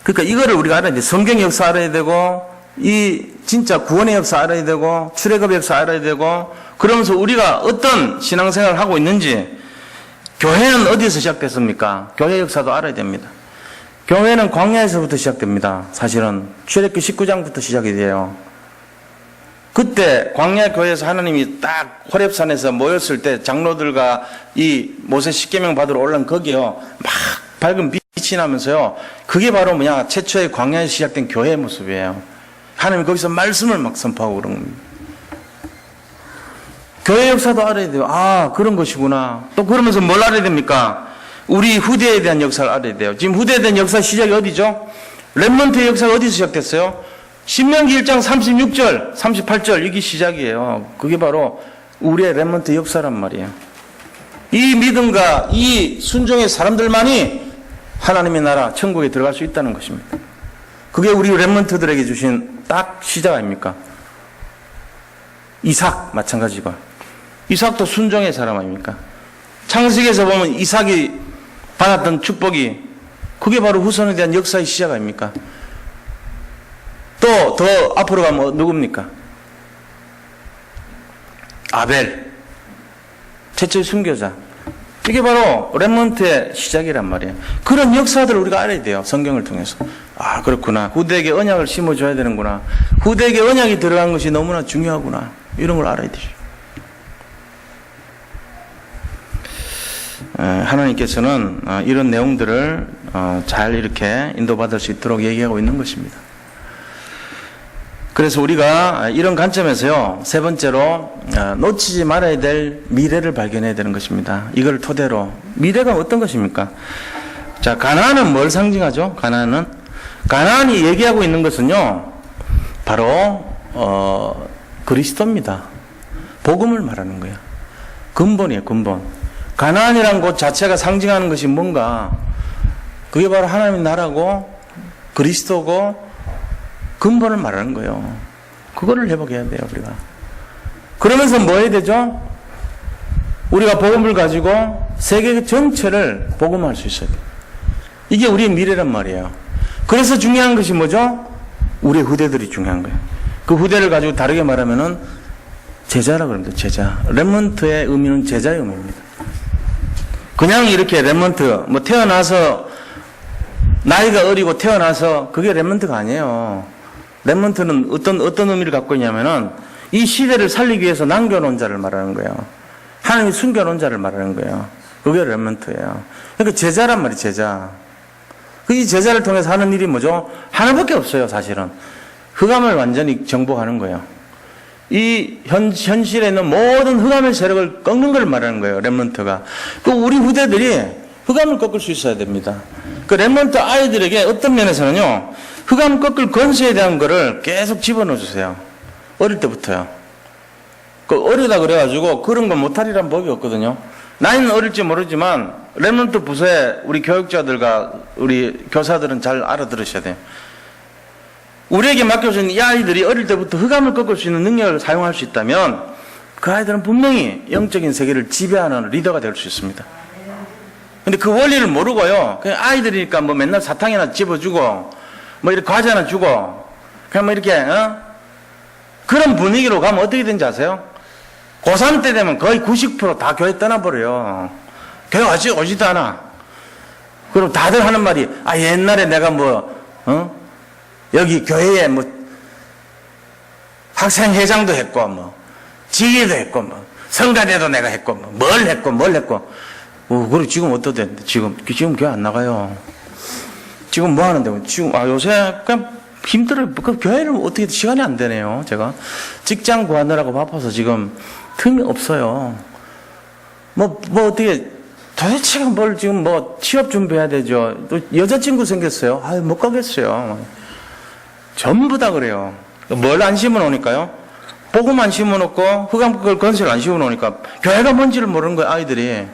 그러니까 이거를 우리가 알아야 돼. 성경의 역사 알아야 되고, 이 진짜 구원의 역사 알아야 되고, 출애굽의 역사 알아야 되고, 그러면서 우리가 어떤 신앙생활을 하고 있는지, 교회는 어디에서 시작됐습니까? 교회 역사도 알아야 됩니다. 교회는 광야에서부터 시작됩니다. 사실은 출애굽기 19장부터 시작이 돼요. 그때 광야교회에서 하나님이 딱 호렙산에서 모였을 때 장로들과 이 모세 십계명 받으러 올라온 거기요. 막 밝은 빛이 나면서요. 그게 바로 뭐냐? 최초의 광야에 시작된 교회의 모습이에요. 하나님이 거기서 말씀을 막 선포하고 그런 겁니다. 교회 역사도 알아야 돼요. 아, 그런 것이구나. 또 그러면서 뭘 알아야 됩니까? 우리 후대에 대한 역사를 알아야 돼요. 지금 후대에 대한 역사 시작이 어디죠? 렘넌트의 역사가 어디서 시작됐어요? 신명기 1장 36절, 38절 이게 시작이에요. 그게 바로 우리의 렘넌트 역사란 말이에요. 이 믿음과 이 순종의 사람들만이 하나님의 나라 천국에 들어갈 수 있다는 것입니다. 그게 우리 렘넌트들에게 주신 딱 시작 아닙니까? 이삭 마찬가지고 이삭도 순종의 사람 아닙니까? 창세기에서 보면 이삭이 받았던 축복이 그게 바로 후손에 대한 역사의 시작 아닙니까? 또 더 앞으로 가면 누굽니까? 아벨 최초의 순교자. 이게 바로 렘넌트의 시작이란 말이에요. 그런 역사들을 우리가 알아야 돼요. 성경을 통해서. 아, 그렇구나. 후대에게 언약을 심어줘야 되는구나. 후대에게 언약이 들어간 것이 너무나 중요하구나. 이런 걸 알아야 되죠. 하나님께서는 이런 내용들을 잘 이렇게 인도받을 수 있도록 얘기하고 있는 것입니다. 그래서 우리가 이런 관점에서요, 세 번째로 놓치지 말아야 될 미래를 발견해야 되는 것입니다. 이걸 토대로 미래가 어떤 것입니까? 자, 가나안은 뭘 상징하죠? 가나안이 얘기하고 있는 것은요, 바로 그리스도입니다. 복음을 말하는 거예요. 근본이에요, 근본. 가나안이라는 곳 자체가 상징하는 것이 뭔가? 그게 바로 하나님의 나라고 그리스도고 근본을 말하는 거예요. 그거를 회복해야 돼요, 우리가. 그러면서 뭐 해야 되죠? 우리가 복음을 가지고 세계 전체를 복음할 수 있어야 돼요. 이게 우리의 미래란 말이에요. 그래서 중요한 것이 뭐죠? 우리의 후대들이 중요한 거예요. 그 후대를 가지고 다르게 말하면은 제자라고 합니다. 제자. 렘넌트의 의미는 제자의 의미입니다. 그냥 이렇게 렘넌트, 뭐 태어나서 나이가 어리고 태어나서 그게 렘넌트가 아니에요. 렘넌트는 어떤 의미를 갖고 있냐면은 이 시대를 살리기 위해서 남겨놓은 자를 말하는 거예요. 하나님이 숨겨놓은 자를 말하는 거예요. 그게 렘넌트예요. 그러니까 제자란 말이에요, 제자. 이 제자를 통해서 하는 일이 뭐죠? 하나밖에 없어요, 사실은. 흑암을 완전히 정복하는 거예요. 이 현실에 있는 모든 흑암의 세력을 꺾는 걸 말하는 거예요, 렘넌트가. 그 우리 후대들이 흑암을 꺾을 수 있어야 됩니다. 그 렘넌트 아이들에게 어떤 면에서는요, 흑암 꺾을 권세에 대한 거를 계속 집어넣어 주세요. 어릴 때부터요. 그 어리다 그래가지고 그런 거 못하리란 법이 없거든요. 나이는 어릴지 모르지만 렘넌트 부서에 우리 교육자들과 우리 교사들은 잘 알아들으셔야 돼요. 우리에게 맡겨진 이 아이들이 어릴 때부터 흑암을 꺾을 수 있는 능력을 사용할 수 있다면 그 아이들은 분명히 영적인 세계를 지배하는 리더가 될 수 있습니다. 근데 그 원리를 모르고요, 그냥 아이들이니까 뭐 맨날 사탕이나 집어주고 뭐 이렇게 과자 하나 주고 그냥 뭐 이렇게 그런 분위기로 가면 어떻게 되는지 아세요? 고3 때 되면 거의 90% 다 교회 떠나버려요. 교회 오지도 않아. 그럼 다들 하는 말이, 아, 옛날에 내가 여기 교회에 뭐 학생회장도 했고 뭐 지휘도 했고 뭐 성가대도 내가 했고 뭐 뭘 했고 그리고 지금 어떠대? 지금 교회 안 나가요. 지금 뭐 하는데? 지금 요새 그냥 힘들어요. 그 교회를 어떻게 시간이 안 되네요. 제가 직장 구하느라고 바빠서 지금 틈이 없어요. 뭐 어떻게 도대체가 뭘 지금 뭐 취업 준비해야 되죠. 또 여자친구 생겼어요. 못 가겠어요. 전부 다 그래요. 뭘 안 심어 놓으니까요? 복음 안 심어 놓고 흑암 건설 안 심어 놓으니까 교회가 뭔지를 모르는 거예요, 아이들이.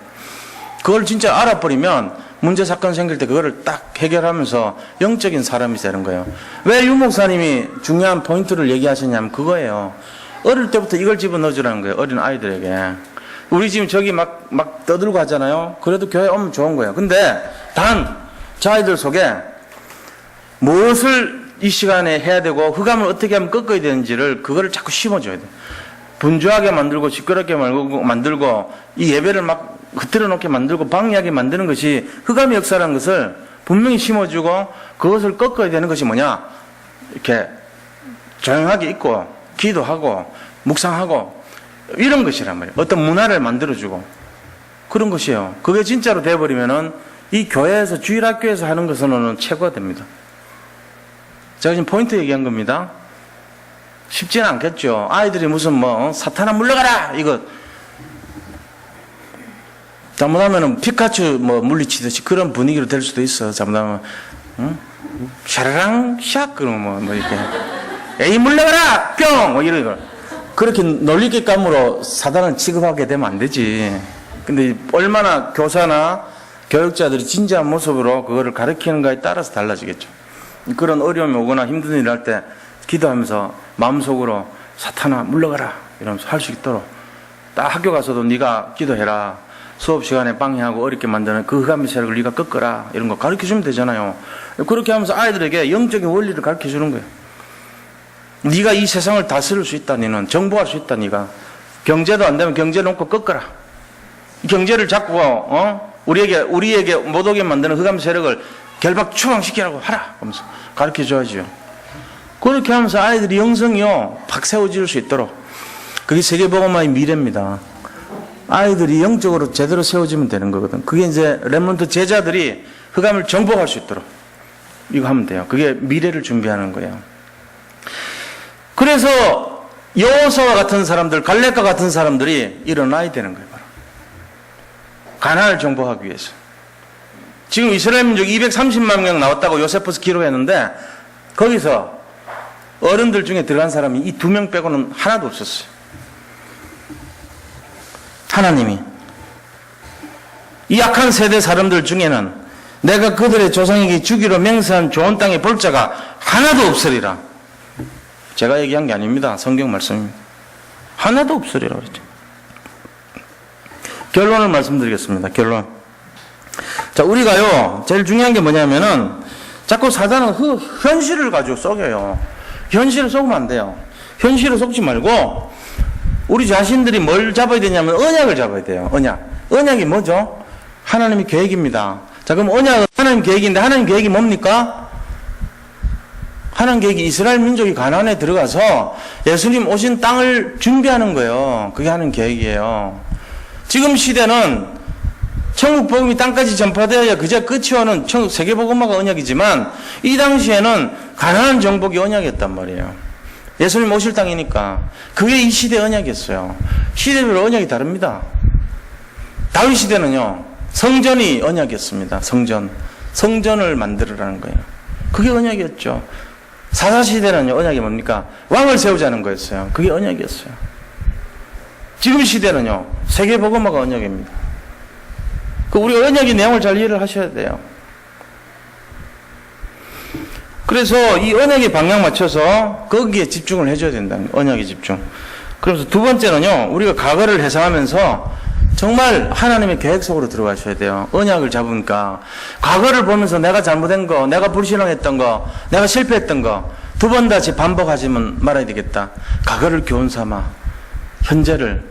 그걸 진짜 알아버리면 문제 사건 생길 때 그거를 딱 해결하면서 영적인 사람이 되는 거예요. 왜 유 목사님이 중요한 포인트를 얘기하셨냐면 그거예요. 어릴 때부터 이걸 집어넣어주라는 거예요, 어린 아이들에게. 우리 지금 저기 막 떠들고 하잖아요. 그래도 교회 오면 좋은 거예요. 근데 단 저 아이들 속에 무엇을 이 시간에 해야 되고 흑암을 어떻게 하면 꺾어야 되는지를 그거를 자꾸 심어줘야 돼요. 분주하게 만들고 시끄럽게 만들고 이 예배를 막 흐트러 놓게 만들고 방해하게 만드는 것이 흑암의 역사라는 것을 분명히 심어주고 그것을 꺾어야 되는 것이 뭐냐? 이렇게 조용하게 있고 기도하고 묵상하고 이런 것이란 말이에요. 어떤 문화를 만들어주고 그런 것이에요. 그게 진짜로 돼버리면은 이 교회에서 주일학교에서 하는 것으로는 최고가 됩니다. 제가 지금 포인트 얘기한 겁니다. 쉽지는 않겠죠. 아이들이 무슨 뭐 사탄아 물러가라 이거 잘못하면은 피카츄 뭐 물리치듯이 그런 분위기로 될 수도 있어. 잘못하면 응? 샤라랑 샥 그러면 뭐 이렇게 에이 물러가라 뿅 뭐 이런 거 그렇게 논리객감으로 사단을 취급하게 되면 안 되지. 근데 얼마나 교사나 교육자들이 진지한 모습으로 그거를 가르치는가에 따라서 달라지겠죠. 그런 어려움이 오거나 힘든 일을 할 때 기도하면서 마음속으로 사탄아 물러가라 이러면서 할 수 있도록 딱 학교 가서도 네가 기도해라. 수업 시간에 방해하고 어렵게 만드는 그 흑암의 세력을 네가 꺾어라. 이런 거 가르쳐주면 되잖아요. 그렇게 하면서 아이들에게 영적인 원리를 가르쳐주는 거예요. 네가 이 세상을 다스릴 수 있다. 너는 정복할 수 있다. 네가 경제도 안 되면 경제 놓고 꺾어라. 경제를 잡고 우리에게 못 오게 만드는 흑암 세력을 결박 추방시키라고 하라. 하면서 가르쳐줘야죠. 그렇게 하면서 아이들이 영성이요 팍 세워질 수 있도록 그게 세계복음화의 미래입니다. 아이들이 영적으로 제대로 세워지면 되는 거거든. 그게 이제 렘넌트 제자들이 흑암을 정복할 수 있도록 이거 하면 돼요. 그게 미래를 준비하는 거예요. 그래서 여호수아와 같은 사람들, 갈렙과 같은 사람들이 일어나야 되는 거예요. 바로. 가나안을 정복하기 위해서. 지금 이스라엘 민족 230만 명 나왔다고 요세포스 기록했는데 거기서 어른들 중에 들어간 사람이 이 2명 빼고는 하나도 없었어요. 하나님이 이 약한 세대 사람들 중에는 내가 그들의 조상에게 주기로 맹세한 좋은 땅에 볼 자가 하나도 없으리라. 제가 얘기한 게 아닙니다. 성경 말씀입니다. 하나도 없으리라 그랬죠. 결론을 말씀드리겠습니다. 결론. 자, 우리가요 제일 중요한 게 뭐냐면은 자꾸 사단은 현실을 가지고 속여요. 현실을 속으면 안 돼요. 현실을 속지 말고 우리 자신들이 뭘 잡아야 되냐면 언약을 잡아야 돼요. 언약이 뭐죠? 하나님의 계획입니다. 자, 그럼 언약은 하나님 계획인데 하나님 계획이 뭡니까? 하나님 계획이 이스라엘 민족이 가나안에 들어가서 예수님 오신 땅을 준비하는 거예요. 그게 하나님 계획이에요. 지금 시대는 천국 복음이 땅까지 전파되어야 그저 끝이 오는 천국 세계복음화가 언약이지만 이 당시에는 가나안 정복이 언약이었단 말이에요. 예수님 오실 땅이니까 그게 이 시대의 언약이었어요. 시대별로 언약이 다릅니다. 다윗 시대는요 성전이 언약이었습니다. 성전을 만들으라는 거예요. 그게 언약이었죠. 사사시대는요 언약이 뭡니까? 왕을 세우자는 거였어요. 그게 언약이었어요. 지금 시대는요 세계복음화가 언약입니다. 우리가 언약의 내용을 잘 이해를 하셔야 돼요. 그래서 이 언약의 방향 맞춰서 거기에 집중을 해줘야 된다는 거예요. 언약에 집중. 그래서 두 번째는요 우리가 과거를 회상하면서 정말 하나님의 계획 속으로 들어가셔야 돼요. 언약을 잡으니까 과거를 보면서 내가 잘못한 거, 내가 불신앙했던 거, 내가 실패했던 거 두 번 다시 반복하지만 말아야 되겠다. 과거를 교훈 삼아 현재를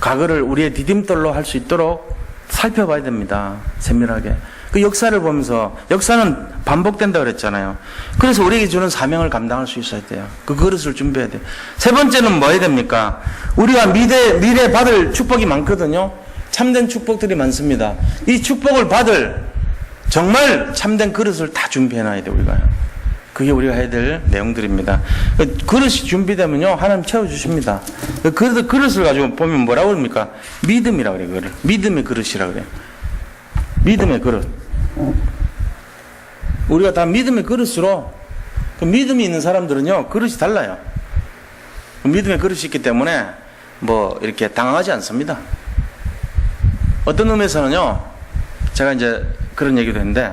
과거를 우리의 디딤돌로 할 수 있도록 살펴봐야 됩니다. 세밀하게. 그 역사를 보면서 역사는 반복된다 그랬잖아요. 그래서 우리에게 주는 사명을 감당할 수 있어야 돼요. 그 그릇을 준비해야 돼요. 세 번째는 뭐 해야 됩니까? 우리가 미래 받을 축복이 많거든요. 참된 축복들이 많습니다. 이 축복을 받을 정말 참된 그릇을 다 준비해놔야 돼요. 우리가요. 그게 우리가 해야 될 내용들입니다. 그릇이 준비되면요 하나님 채워주십니다. 그릇을 가지고 보면 뭐라고 그럽니까? 믿음이라고 그래요. 그걸. 믿음의 그릇이라고 그래요. 믿음의 그릇. 우리가 다 믿음의 그릇으로 그 믿음이 있는 사람들은요 그릇이 달라요. 믿음의 그릇이 있기 때문에 뭐 이렇게 당황하지 않습니다. 어떤 의미에서는요 제가 이제 그런 얘기도 했는데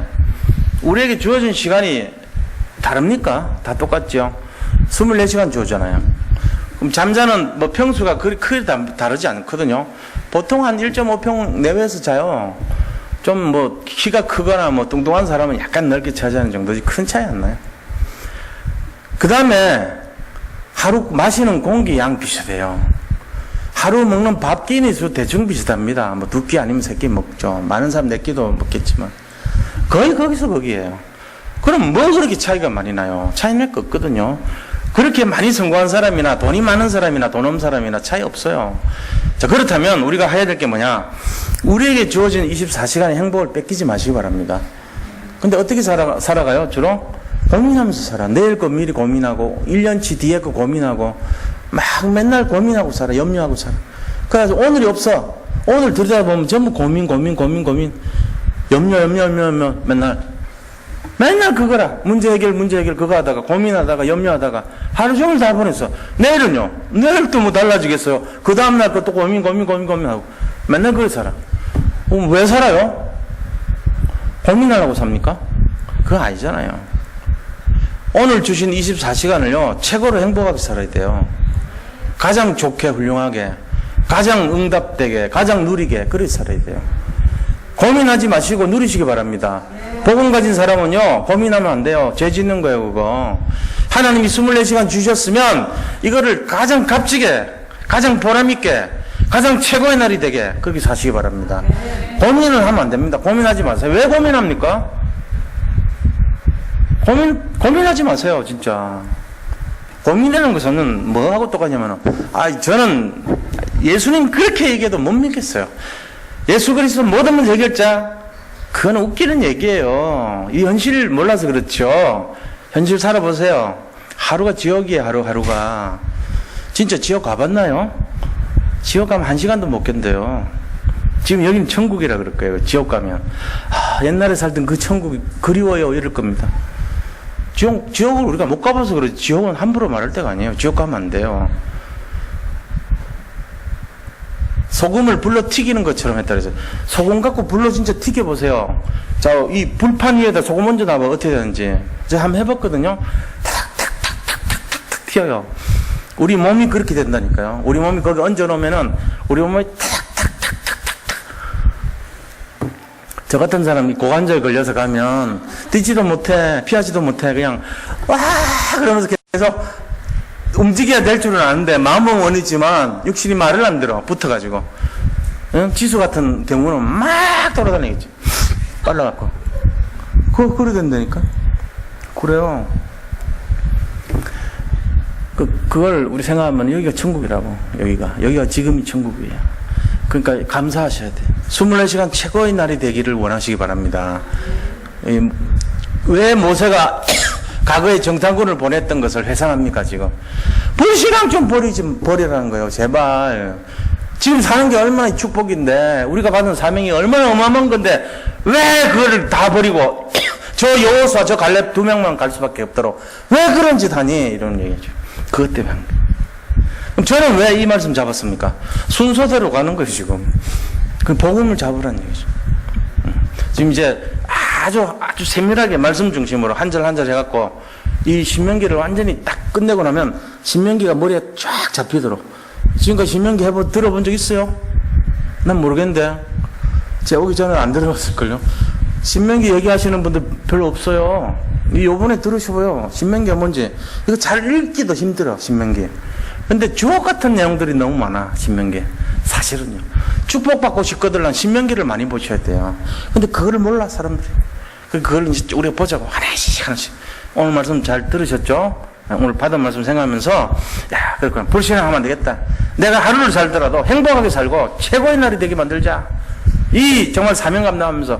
우리에게 주어진 시간이 다릅니까? 다 똑같죠. 24시간 주어잖아요. 그럼 잠자는 뭐 평수가 그리 크게 다르지 않거든요. 보통 한 1.5평 내외에서 자요. 좀 뭐 키가 크거나 뭐 뚱뚱한 사람은 약간 넓게 자자는 정도지 큰 차이 안 나요. 그 다음에 하루 마시는 공기 양 비슷해요. 하루 먹는 밥 끼니 수 대충 비슷합니다. 뭐 2끼 아니면 3끼 먹죠. 많은 사람 4끼도 먹겠지만 거의 거기서 거기에요. 그럼 뭐 그렇게 차이가 많이 나요? 차이 날 거 없거든요. 그렇게 많이 성공한 사람이나 돈이 많은 사람이나 돈 없는 사람이나 차이 없어요. 자, 그렇다면 우리가 해야 될 게 뭐냐? 우리에게 주어진 24시간의 행복을 뺏기지 마시기 바랍니다. 근데 어떻게 살아가요? 주로 고민하면서 살아. 내일 거 미리 고민하고 1년치 뒤에 거 고민하고 막 맨날 고민하고 살아. 염려하고 살아. 그래서 오늘이 없어. 오늘 들여다보면 전부 고민 염려 맨날 그거라. 문제 해결 그거 하다가 고민하다가 염려하다가 하루 종일 다 보냈어. 내일은요? 내일 또 뭐 달라지겠어요? 그 다음날 또 고민하고 맨날 그래 살아. 그럼 왜 살아요? 고민하려고 삽니까? 그거 아니잖아요. 오늘 주신 24시간을요 최고로 행복하게 살아야 돼요. 가장 좋게 훌륭하게, 가장 응답되게, 가장 누리게 그렇게 살아야 돼요. 고민하지 마시고 누리시기 바랍니다. 복음 가진 사람은요 고민하면 안 돼요. 죄 짓는 거예요. 그거 하나님이 24시간 주셨으면 이거를 가장 값지게, 가장 보람있게, 가장 최고의 날이 되게 그렇게 사시기 바랍니다. 고민을 하면 안 됩니다. 고민하지 마세요. 왜 고민합니까? 고민하지 마세요. 진짜 고민하는 것은 뭐하고 똑같냐면 저는 예수님 그렇게 얘기해도 못 믿겠어요. 예수 그리스도 모든 문제 해결자, 그건 웃기는 얘기예요. 이 현실을 몰라서 그렇죠. 현실 살아보세요. 하루가 지옥이에요. 하루가. 진짜 지옥 가봤나요? 지옥 가면 1시간도 못 견뎌요. 지금 여기는 천국이라 그럴 거예요. 지옥 가면 옛날에 살던 그 천국이 그리워요 이럴 겁니다. 지옥을 우리가 못 가봐서 그렇지 지옥은 함부로 말할 때가 아니에요. 지옥 가면 안 돼요. 소금을 불러 튀기는 것처럼 했다 그래서 소금 갖고 불러 진짜 튀겨보세요. 자, 이 불판 위에다 소금 먼저 놔봐. 어떻게 되는지. 제가 한번 해봤거든요. 탁탁탁탁탁탁탁 튀어요. 우리 몸이 그렇게 된다니까요. 우리 몸이 거기 얹어놓으면은 우리 몸이 탁탁탁탁탁탁. 저 같은 사람이 고관절 걸려서 가면 뛰지도 못해, 피하지도 못해. 그냥 와 그러면서 계속 움직여야 될 줄은 아는데 마음은 원이지만 육신이 말을 안 들어. 붙어가지고. 응? 지수 같은 경우는 막 돌아다니겠지. 빨라갖고. 그래 된다니까. 그래요. 그걸 우리 생각하면 여기가 천국이라고. 여기가 지금이 천국이에요. 그러니까 감사하셔야 돼. 24시간 최고의 날이 되기를 원하시기 바랍니다. 왜 모세가 과거에 정탐꾼을 보냈던 것을 회상합니까, 지금? 불신앙 좀 버리라는 거예요, 제발. 지금 사는 게 얼마나 축복인데, 우리가 받은 사명이 얼마나 어마어마한 건데, 왜 그걸 다 버리고, 저 여호수아, 저 갈렙 2명만 갈 수밖에 없도록, 왜 그런 짓 하니? 이런 얘기죠. 그것 때문에 한 거예요. 그럼 저는 왜 이 말씀 잡았습니까? 순서대로 가는 거예요, 지금. 그 복음을 잡으라는 얘기죠. 지금 이제 아주 세밀하게 말씀 중심으로 한 절 한 절 해갖고 이 신명기를 완전히 딱 끝내고 나면 신명기가 머리에 쫙 잡히도록. 지금까지 신명기 들어본 적 있어요? 난 모르겠는데 제가 오기 전에 안 들어봤을걸요. 신명기 얘기하시는 분들 별로 없어요. 요번에 들으시고요. 신명기가 뭔지 이거 잘 읽기도 힘들어. 신명기. 근데 주옥 같은 내용들이 너무 많아. 신명기. 사실은요. 축복받고 싶거든 신명기를 많이 보셔야 돼요. 근데 그거를 몰라 사람들이. 그걸 이제 우리가 보자고 하나씩. 오늘 말씀 잘 들으셨죠? 오늘 받은 말씀 생각하면서 야 그렇구나. 불신앙하면 안 되겠다. 내가 하루를 살더라도 행복하게 살고 최고의 날이 되게 만들자. 이 정말 사명감 나오면서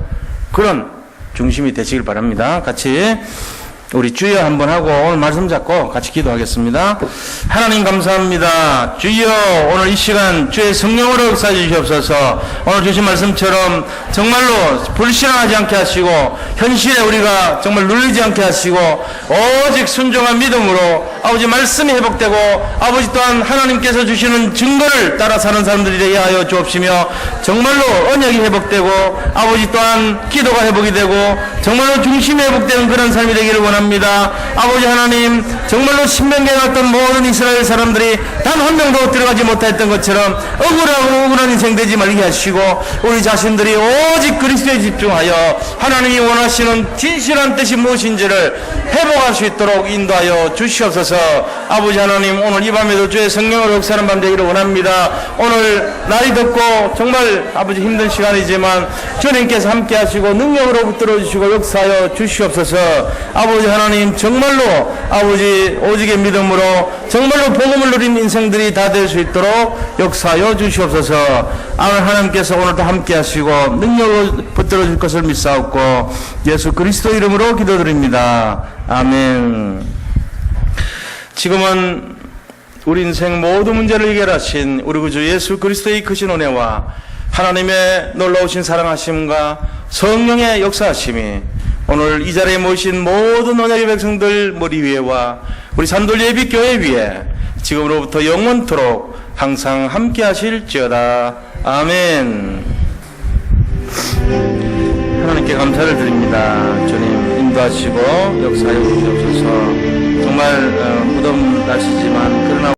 그런 중심이 되시길 바랍니다. 같이 우리 주여 한번 하고 오늘 말씀 잡고 같이 기도하겠습니다. 하나님 감사합니다. 주여 오늘 이 시간 주의 성령으로 역사해 주시옵소서. 오늘 주신 말씀처럼 정말로 불신앙하지 않게 하시고 현실에 우리가 정말 눌리지 않게 하시고 오직 순종한 믿음으로 아버지 말씀이 회복되고 아버지 또한 하나님께서 주시는 증거를 따라 사는 사람들이 되게 하여 주옵시며 정말로 언약이 회복되고 아버지 또한 기도가 회복이 되고 정말로 중심이 회복되는 그런 삶이 되기를 원합니다. 아버지 하나님 정말로 신명기에 나왔던 모든 이스라엘 사람들이 단 한 명도 들어가지 못했던 것처럼 억울한 인생 되지 말게 하시고 우리 자신들이 오직 그리스도에 집중하여 하나님이 원하시는 진실한 뜻이 무엇인지를 회복할 수 있도록 인도하여 주시옵소서. 아버지 하나님 오늘 이 밤에도 주의 성령으로 역사하는 밤 되기를 원합니다. 오늘 날이 덥고 정말 아버지 힘든 시간이지만 주님께서 함께 하시고 능력으로 붙들어 주시고 믿음으로 역사하여 주시옵소서. 아버지 하나님, 정말로 아버지 오직의 믿음으로 정말로 복음을 누린 인생들이 다 될 수 있도록 역사하여 주시옵소서. 오늘 하나님께서 오늘도 함께 하시고 능력을 붙들어 줄 것을 믿사옵고 예수 그리스도 이름으로 기도드립니다. 아멘. 지금은 우리 인생 모든 문제를 해결하신 우리 구주 예수 그리스도의 크신 은혜와 하나님의 놀라우신 사랑하심과 성령의 역사하심이 오늘 이 자리에 모이신 모든 언약의 백성들 머리 위에와 우리 산돌 예비교회 위에 지금으로부터 영원토록 항상 함께 하실지어다. 아멘. 하나님께 감사를 드립니다. 주님 인도하시고 역사해 주시옵소서. 정말 무더운 날씨지만 그러나